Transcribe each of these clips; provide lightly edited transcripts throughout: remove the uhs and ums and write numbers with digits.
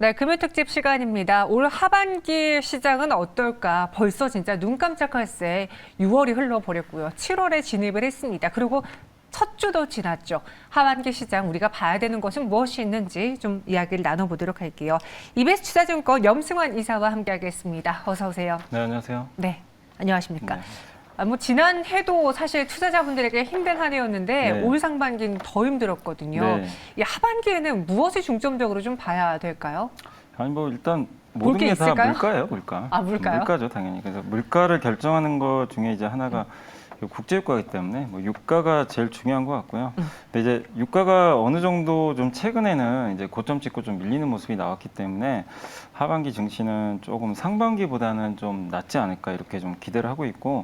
네, 금요특집 시간입니다. 올 하반기 시장은 어떨까? 벌써 진짜 눈 깜짝할 새 6월이 흘러버렸고요. 7월에 진입을 했습니다. 그리고 첫 주도 지났죠. 하반기 시장 우리가 봐야 되는 것은 무엇이 있는지 좀 이야기를 나눠보도록 할게요. 이베스트 투자증권 염승환 이사와 함께하겠습니다. 어서 오세요. 네, 안녕하세요. 네, 안녕하십니까? 네. 지난 해도 사실 투자자분들에게 힘든 한 해였는데 네. 올 상반기는 더 힘들었거든요. 네. 이 하반기에는 무엇을 중점적으로 좀 봐야 될까요? 아니 뭐 일단 볼 모든 게 게 다 있을까요? 물가예요, 물가. 아, 물가요? 물가죠, 당연히. 그래서 물가를 결정하는 것 중에 이제 하나가 국제유가이기 때문에 뭐 유가가 제일 중요한 것 같고요. 근데 이제 유가가 어느 정도 좀 최근에는 이제 고점 찍고 좀 밀리는 모습이 나왔기 때문에 하반기 증시는 조금 상반기보다는 좀 낫지 않을까 이렇게 좀 기대를 하고 있고,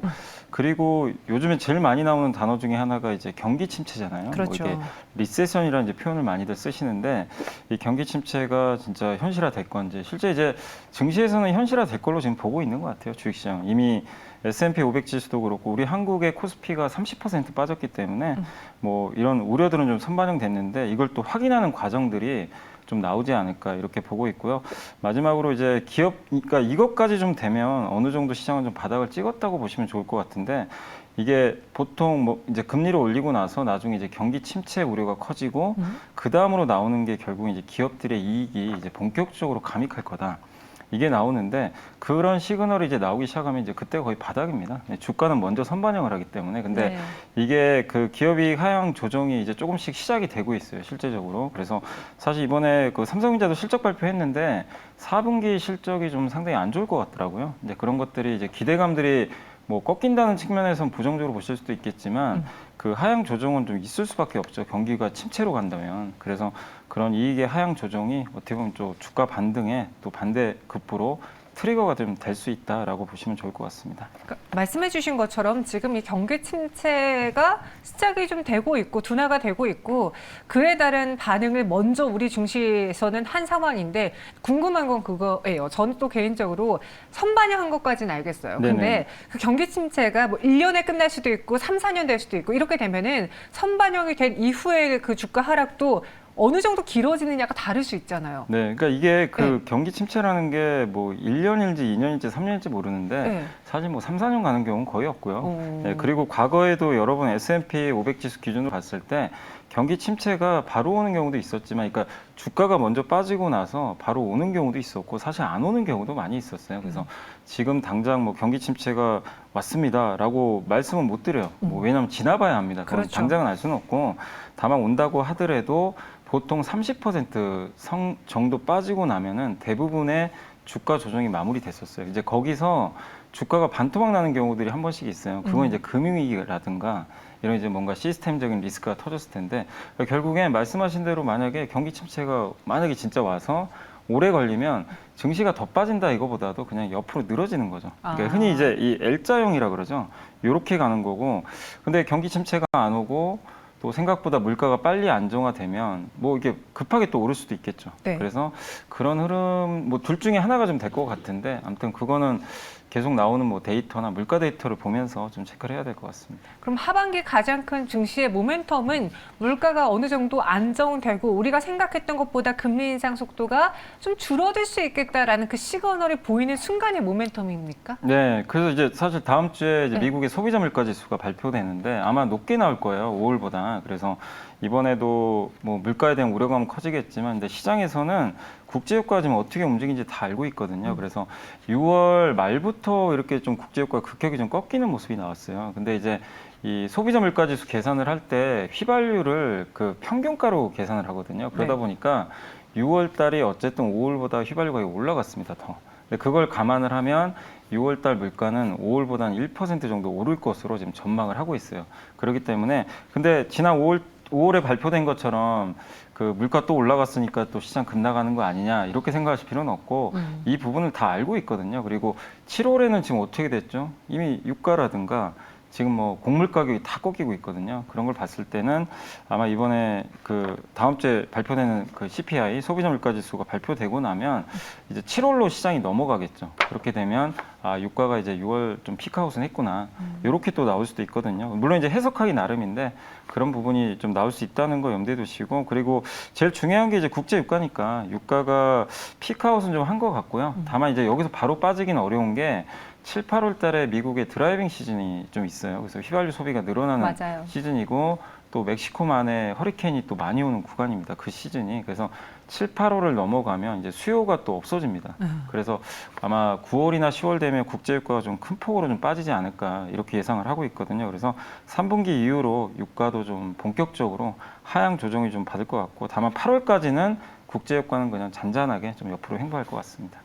그리고 요즘에 제일 많이 나오는 단어 중에 하나가 이제 경기 침체잖아요. 그렇죠. 뭐 이게 리세션이라는 이제 표현을 많이들 쓰시는데, 이 경기 침체가 진짜 현실화 될 건지, 실제 이제 증시에서는 현실화 될 걸로 지금 보고 있는 것 같아요. 주식시장 이미 S&P 500 지수도 그렇고 우리 한국의 코스피가 30% 빠졌기 때문에 뭐 이런 우려들은 좀 선반영됐는데, 이걸 또 확인하는 과정들이 좀 나오지 않을까 이렇게 보고 있고요. 마지막으로 이제 기업, 그러니까 이것까지 좀 되면 어느 정도 시장은 좀 바닥을 찍었다고 보시면 좋을 것 같은데, 이게 보통 뭐 이제 금리를 올리고 나서 나중에 이제 경기 침체 우려가 커지고 그 다음으로 나오는 게 결국 이제 기업들의 이익이 이제 본격적으로 감익할 거다. 이게 나오는데, 그런 시그널이 이제 나오기 시작하면 이제 그때 거의 바닥입니다. 주가는 먼저 선반영을 하기 때문에. 근데 네. 이게 그 기업이익 하향 조정이 이제 조금씩 시작이 되고 있어요, 실제적으로. 그래서 사실 이번에 그 삼성전자도 실적 발표했는데 4분기 실적이 좀 상당히 안 좋을 것 같더라고요. 이제 그런 것들이 이제 기대감들이 뭐 꺾인다는 측면에서는 부정적으로 보실 수도 있겠지만 그 하향 조정은 좀 있을 수밖에 없죠. 경기가 침체로 간다면. 그래서 그런 이익의 하향 조정이 어떻게 보면 좀 주가 반등에 또 반대급부로 트리거가 좀 될 수 있다라고 보시면 좋을 것 같습니다. 그러니까 말씀해 주신 것처럼 지금 이 경기 침체가 시작이 좀 되고 있고 둔화가 되고 있고 그에 따른 반응을 먼저 우리 증시에서는 한 상황인데, 궁금한 건 그거예요. 저는 또 개인적으로 선반영한 것까지는 알겠어요. 근데 네네. 그 경기 침체가 뭐 1년에 끝날 수도 있고 3, 4년 될 수도 있고 이렇게 되면은 선반영이 된 이후에 그 주가 하락도 어느 정도 길어지느냐가 다를 수 있잖아요. 네, 그러니까 이게 그 네. 경기 침체라는 게 뭐 1년일지 2년일지 3년일지 모르는데 네. 사실 뭐 3, 4년 가는 경우는 거의 없고요. 오. 네, 그리고 과거에도 여러 번 S&P 500 지수 기준으로 봤을 때 경기 침체가 바로 오는 경우도 있었지만, 그러니까 주가가 먼저 빠지고 나서 바로 오는 경우도 있었고 사실 안 오는 경우도 많이 있었어요. 그래서 지금 당장 뭐 경기 침체가 왔습니다라고 말씀은 못 드려요. 뭐 왜냐하면 지나봐야 합니다. 그럼 그렇죠. 당장은 알 수는 없고, 다만 온다고 하더라도 보통 30% 정도 빠지고 나면은 대부분의 주가 조정이 마무리됐었어요. 이제 거기서 주가가 반토막 나는 경우들이 한 번씩 있어요. 그건 이제 금융위기라든가 이런 이제 뭔가 시스템적인 리스크가 터졌을 텐데, 결국엔 말씀하신 대로 만약에 경기 침체가 만약에 진짜 와서 오래 걸리면 증시가 더 빠진다 이거보다도 그냥 옆으로 늘어지는 거죠. 그러니까 흔히 이제 이 L자형이라 그러죠. 요렇게 가는 거고, 근데 경기 침체가 안 오고 또 생각보다 물가가 빨리 안정화되면 뭐 이게 급하게 또 오를 수도 있겠죠. 네. 그래서 그런 흐름 뭐 둘 중에 하나가 좀 될 것 같은데, 아무튼 그거는 계속 나오는 뭐 데이터나 물가 데이터를 보면서 좀 체크를 해야 될 것 같습니다. 그럼 하반기 가장 큰 증시의 모멘텀은 물가가 어느 정도 안정되고 우리가 생각했던 것보다 금리 인상 속도가 좀 줄어들 수 있겠다라는 그 시그널이 보이는 순간의 모멘텀입니까? 네, 그래서 이제 사실 다음 주에 이제 네. 미국의 소비자 물가 지수가 발표되는데 아마 높게 나올 거예요, 5월보다. 그래서 이번에도 뭐 물가에 대한 우려감은 커지겠지만, 근데 시장에서는 국제유가가 지금 어떻게 움직이는지 다 알고 있거든요. 그래서 6월 말부터 이렇게 좀 국제유가가 급격히 좀 꺾이는 모습이 나왔어요. 근데 이제 이 소비자 물가 지수 계산을 할 때 휘발유를 그 평균가로 계산을 하거든요. 그러다 네. 보니까 6월 달이 어쨌든 5월보다 휘발유 가격이 올라갔습니다, 더. 근데 그걸 감안을 하면 6월 달 물가는 5월보다는 1% 정도 오를 것으로 지금 전망을 하고 있어요. 그렇기 때문에, 근데 지난 5월에 발표된 것처럼 그 물가 또 올라갔으니까 또 시장 급나가는 거 아니냐 이렇게 생각하실 필요는 없고, 이 부분을 다 알고 있거든요. 그리고 7월에는 지금 어떻게 됐죠? 이미 유가라든가 지금 뭐 곡물 가격이 다 꺾이고 있거든요. 그런 걸 봤을 때는 아마 이번에 그 다음 주에 발표되는 그 CPI 소비자 물가 지수가 발표되고 나면 이제 7월로 시장이 넘어가겠죠. 그렇게 되면 아, 유가가 이제 6월 좀 피크아웃은 했구나. 이렇게 또 나올 수도 있거든요. 물론 이제 해석하기 나름인데 그런 부분이 좀 나올 수 있다는 거 염두에 두시고, 그리고 제일 중요한 게 이제 국제 유가니까 유가가 피크아웃은 좀 한 것 같고요. 다만 이제 여기서 바로 빠지긴 어려운 게 7, 8월 달에 미국의 드라이빙 시즌이 좀 있어요. 그래서 휘발유 소비가 늘어나는 맞아요. 시즌이고 또 멕시코만에 허리케인이 또 많이 오는 구간입니다. 그 시즌이. 그래서 7, 8월을 넘어가면 이제 수요가 또 없어집니다. 그래서 아마 9월이나 10월 되면 국제유가가 좀 큰 폭으로 좀 빠지지 않을까 이렇게 예상을 하고 있거든요. 그래서 3분기 이후로 유가도 좀 본격적으로 하향 조정이 좀 받을 것 같고, 다만 8월까지는 국제유가는 그냥 잔잔하게 좀 옆으로 횡보할 것 같습니다.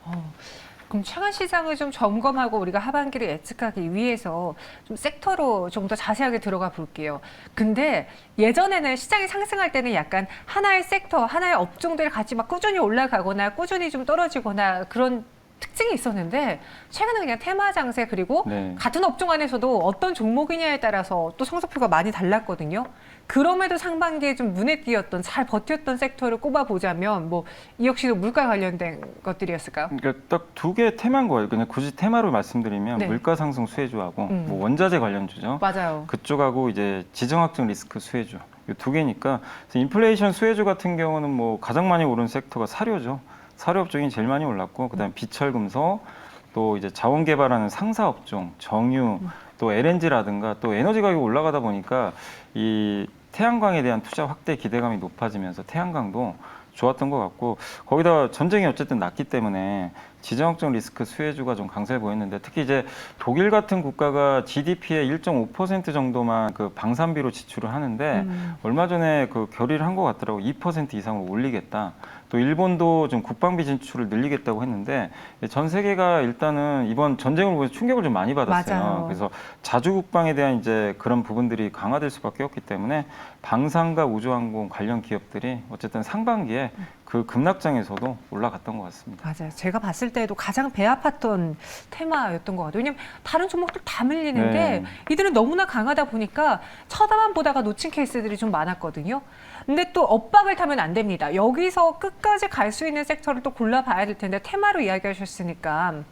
그럼 최근 시장을 좀 점검하고 우리가 하반기를 예측하기 위해서 좀 섹터로 좀 더 자세하게 들어가 볼게요. 근데 예전에는 시장이 상승할 때는 약간 하나의 섹터, 하나의 업종들이 같이 막 꾸준히 올라가거나 꾸준히 좀 떨어지거나 그런 특징이 있었는데 최근은 그냥 테마 장세, 그리고 네. 같은 업종 안에서도 어떤 종목이냐에 따라서 또 성적표가 많이 달랐거든요. 그럼에도 상반기에 좀 눈에 띄었던 잘 버텼던 섹터를 꼽아보자면 뭐 이 역시도 물가 관련된 것들이었을까요? 그러니까 딱 두 개 테마인 거예요. 그냥 굳이 테마로 말씀드리면 네. 물가 상승 수혜주하고 뭐 원자재 관련주죠. 맞아요. 그쪽하고 이제 지정학적 리스크 수혜주, 이 두 개니까. 그래서 인플레이션 수혜주 같은 경우는 뭐 가장 많이 오른 섹터가 사료죠. 사료 업종이 제일 많이 올랐고, 그다음 비철금속, 또 이제 자원 개발하는 상사 업종, 정유, 또 LNG라든가 또 에너지 가격이 올라가다 보니까 이 태양광에 대한 투자 확대 기대감이 높아지면서 태양광도 좋았던 것 같고, 거기다 전쟁이 어쨌든 났기 때문에 지정학적 리스크 수혜주가 좀 강세를 보였는데, 특히 이제 독일 같은 국가가 GDP의 1.5% 정도만 그 방산비로 지출을 하는데 얼마 전에 그 결의를 한 것 같더라고. 2% 이상으로 올리겠다. 또 일본도 좀 국방비 진출을 늘리겠다고 했는데 전 세계가 일단은 이번 전쟁을 보면서 충격을 좀 많이 받았어요. 맞아요. 그래서 자주 국방에 대한 이제 그런 부분들이 강화될 수밖에 없기 때문에 방산과 우주항공 관련 기업들이 어쨌든 상반기에 그 급락장에서도 올라갔던 것 같습니다. 맞아요. 제가 봤을 때도 가장 배 아팠던 테마였던 것 같아요. 왜냐면 다른 종목들 다 밀리는데 네. 이들은 너무나 강하다 보니까 쳐다만 보다가 놓친 케이스들이 좀 많았거든요. 근데 또 엇박을 타면 안 됩니다. 여기서 끝까지 갈 수 있는 섹터를 또 골라봐야 될 텐데, 테마로 이야기하셨으니까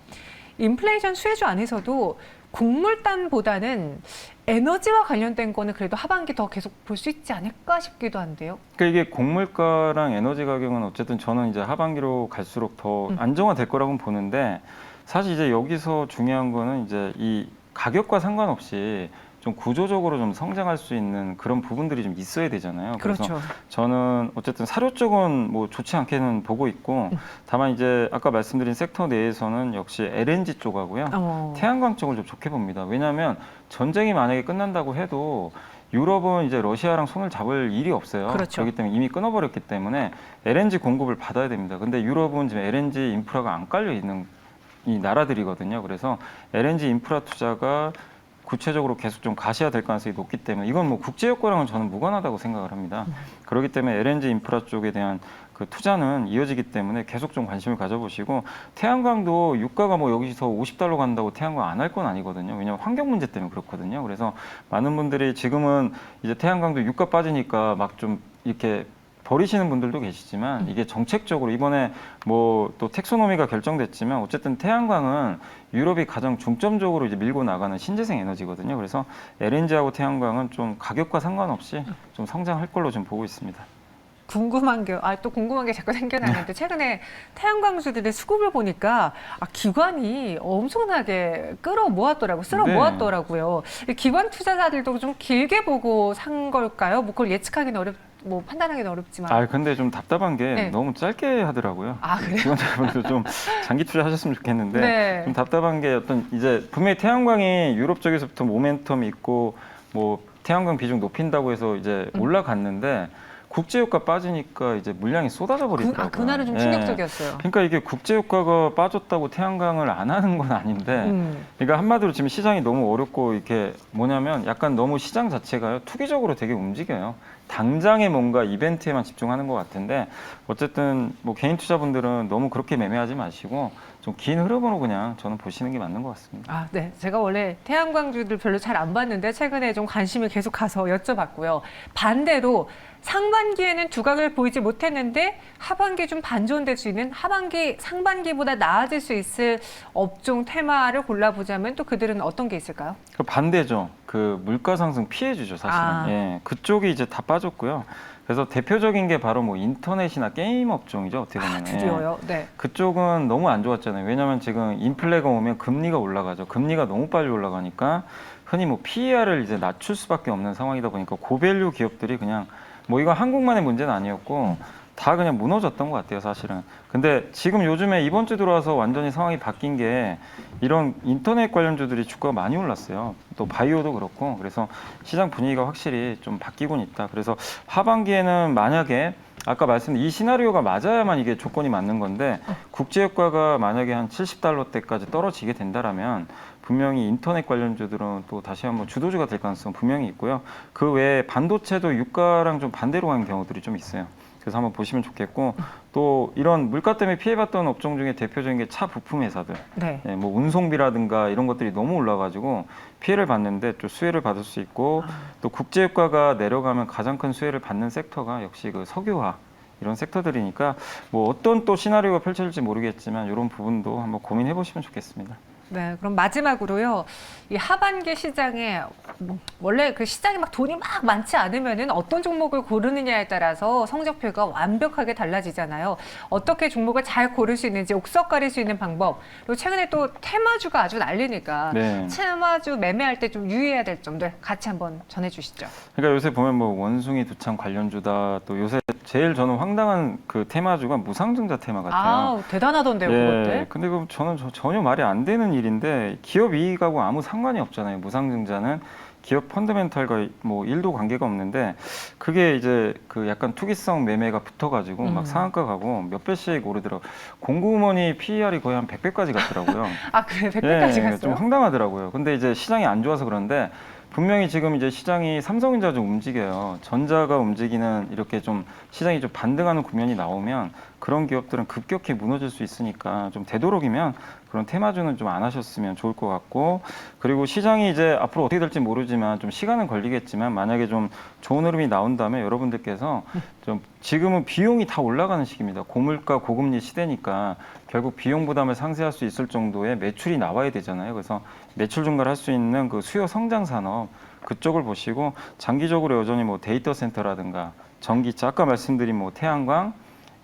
인플레이션 수혜주 안에서도 곡물단보다는 에너지와 관련된 거는 그래도 하반기 더 계속 볼 수 있지 않을까 싶기도 한데요. 그러니까 이게 곡물가랑 에너지 가격은 어쨌든 저는 이제 하반기로 갈수록 더 안정화될 거라고 보는데, 사실 이제 여기서 중요한 거는 이제 이 가격과 상관없이 좀 구조적으로 좀 성장할 수 있는 그런 부분들이 좀 있어야 되잖아요. 그래서 그렇죠. 저는 어쨌든 사료 쪽은 뭐 좋지 않게는 보고 있고, 다만 이제 아까 말씀드린 섹터 내에서는 역시 LNG 쪽하고요, 태양광 쪽을 좀 좋게 봅니다. 왜냐하면 전쟁이 만약에 끝난다고 해도 유럽은 이제 러시아랑 손을 잡을 일이 없어요. 그렇죠. 그렇기 때문에 이미 끊어버렸기 때문에 LNG 공급을 받아야 됩니다. 근데 유럽은 지금 LNG 인프라가 안 깔려 있는 이 나라들이거든요. 그래서 LNG 인프라 투자가 구체적으로 계속 좀 가시화될 가능성이 높기 때문에 이건 뭐 국제 효과랑은 저는 무관하다고 생각을 합니다. 그렇기 때문에 LNG 인프라 쪽에 대한 그 투자는 이어지기 때문에 계속 좀 관심을 가져보시고, 태양광도 유가가 뭐 여기서 $50 간다고 태양광 안 할 건 아니거든요. 왜냐하면 환경 문제 때문에 그렇거든요. 그래서 많은 분들이 지금은 이제 태양광도 유가 빠지니까 막 좀 이렇게 버리시는 분들도 계시지만, 이게 정책적으로 이번에 뭐 또 텍소노미가 결정됐지만 어쨌든 태양광은 유럽이 가장 중점적으로 이제 밀고 나가는 신재생 에너지거든요. 그래서 LNG하고 태양광은 좀 가격과 상관없이 좀 성장할 걸로 좀 보고 있습니다. 궁금한 게, 또 궁금한 게 자꾸 생겨나는데, 최근에 태양광주들의 수급을 보니까 기관이 엄청나게 끌어모았더라고요. 쓸어모았더라고요. 기관 투자자들도 좀 길게 보고 산 걸까요? 뭐 그걸 예측하기는 뭐 판단하기는 어렵지만. 근데 좀 답답한 게 네. 너무 짧게 하더라고요. 그래요? 기관자분들 좀 장기 투자하셨으면 좋겠는데, 네. 좀 답답한 게 어떤 이제 분명히 태양광이 유럽 쪽에서부터 모멘텀이 있고 뭐 태양광 비중 높인다고 해서 이제 올라갔는데 국제유가 빠지니까 이제 물량이 쏟아져 버리더라고요. 그날은 좀 충격적이었어요. 그러니까 이게 국제유가가 빠졌다고 태양광을 안 하는 건 아닌데, 그러니까 한마디로 지금 시장이 너무 어렵고, 이렇게 뭐냐면 약간 너무 시장 자체가요 투기적으로 되게 움직여요. 당장의 뭔가 이벤트에만 집중하는 것 같은데 어쨌든 뭐 개인 투자분들은 너무 그렇게 매매하지 마시고 좀 긴 흐름으로 그냥 저는 보시는 게 맞는 것 같습니다. 아, 네. 제가 원래 태양광주들 별로 잘 안 봤는데 최근에 좀 관심이 계속 가서 여쭤봤고요. 반대로 상반기에는 두각을 보이지 못했는데 하반기 좀 반전될 수 있는 하반기 상반기보다 나아질 수 있을 업종 테마를 골라보자면 또 그들은 어떤 게 있을까요? 그 반대죠. 그 물가 상승 피해주죠, 사실은. 아. 예, 그쪽이 이제 다 빠졌고요. 그래서 대표적인 게 바로 뭐 인터넷이나 게임 업종이죠, 어떻게 보면. 드디어요. 네. 그쪽은 너무 안 좋았잖아요. 왜냐하면 지금 인플레가 오면 금리가 올라가죠. 금리가 너무 빨리 올라가니까 흔히 뭐 PER을 이제 낮출 수밖에 없는 상황이다 보니까 고밸류 기업들이 그냥 뭐 이건 한국만의 문제는 아니었고 다 그냥 무너졌던 것 같아요, 사실은. 근데 지금 요즘에 이번 주 들어와서 완전히 상황이 바뀐 게 이런 인터넷 관련주들이 주가가 많이 올랐어요. 또 바이오도 그렇고. 그래서 시장 분위기가 확실히 좀 바뀌곤 있다. 그래서 하반기에는 만약에 아까 말씀드린 이 시나리오가 맞아야만 이게 조건이 맞는 건데 국제유가가 만약에 한 70달러대까지 떨어지게 된다라면 분명히 인터넷 관련주들은 또 다시 한번 주도주가 될 가능성은 분명히 있고요. 그 외에 반도체도 유가랑 좀 반대로 가는 경우들이 좀 있어요. 그래서 한번 보시면 좋겠고 또 이런 물가 때문에 피해봤던 업종 중에 대표적인 게 차 부품 회사들, 네. 네, 뭐 운송비라든가 이런 것들이 너무 올라가지고 피해를 받는데 또 수혜를 받을 수 있고 또 국제유가가 내려가면 가장 큰 수혜를 받는 섹터가 역시 그 석유화 이런 섹터들이니까 뭐 어떤 또 시나리오가 펼쳐질지 모르겠지만 이런 부분도 한번 고민해 보시면 좋겠습니다. 네, 그럼 마지막으로요. 이 하반기 시장에 원래 그 시장에 막 돈이 막 많지 않으면은 어떤 종목을 고르느냐에 따라서 성적표가 완벽하게 달라지잖아요. 어떻게 종목을 잘 고를 수 있는지 옥석 가릴 수 있는 방법. 그리고 최근에 또 테마주가 아주 난리니까 네. 테마주 매매할 때 좀 유의해야 될 점들 같이 한번 전해주시죠. 그러니까 요새 보면 뭐 원숭이 두창 관련주다 또 요새 제일 저는 황당한 그 테마주가 무상증자 테마 같아요. 아, 대단하던데요, 그것들. 근데 그 저는 전혀 말이 안 되는 일인데 기업 이익하고 아무 상관이 없잖아요. 무상증자는 기업 펀더멘털과 뭐 일도 관계가 없는데 그게 이제 그 약간 투기성 매매가 붙어가지고 막 상한가 가고 몇 배씩 오르더라고요. 공구먼이 PER이 거의 한 100배까지 갔더라고요. 아, 그래, 100배까지 갔어요? 좀 황당하더라고요. 근데 이제 시장이 안 좋아서 그런데 분명히 지금 이제 시장이 삼성전자 좀 움직여요. 전자가 움직이는 이렇게 좀 시장이 좀 반등하는 국면이 나오면 그런 기업들은 급격히 무너질 수 있으니까 좀 되도록이면 그런 테마주는 좀 안 하셨으면 좋을 것 같고 그리고 시장이 이제 앞으로 어떻게 될지 모르지만 좀 시간은 걸리겠지만 만약에 좀 좋은 흐름이 나온다면 여러분들께서 좀 지금은 비용이 다 올라가는 시기입니다. 고물가 고금리 시대니까 결국 비용 부담을 상쇄할 수 있을 정도의 매출이 나와야 되잖아요. 그래서 매출 증가를 할 수 있는 그 수요 성장 산업 그쪽을 보시고 장기적으로 여전히 뭐 데이터 센터라든가 전기차 아까 말씀드린 뭐 태양광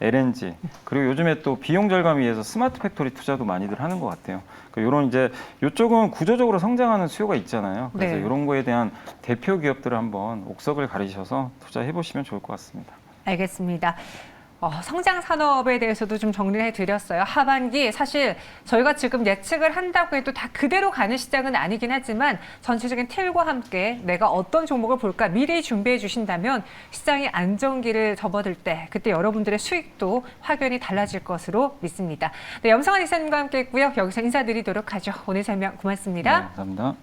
LNG 그리고 요즘에 또 비용 절감을 위해서 스마트 팩토리 투자도 많이들 하는 것 같아요. 이런 이제 이쪽은 구조적으로 성장하는 수요가 있잖아요. 그래서 네. 이런 거에 대한 대표 기업들을 한번 옥석을 가리셔서 투자해 보시면 좋을 것 같습니다. 알겠습니다. 성장 산업에 대해서도 좀 정리를 해드렸어요. 하반기 사실 저희가 지금 예측을 한다고 해도 다 그대로 가는 시장은 아니긴 하지만 전체적인 틀과 함께 내가 어떤 종목을 볼까 미리 준비해 주신다면 시장이 안정기를 접어들 때 그때 여러분들의 수익도 확연히 달라질 것으로 믿습니다. 네, 염성환 이사님과 함께 했고요. 여기서 인사드리도록 하죠. 오늘 설명 고맙습니다. 네, 감사합니다.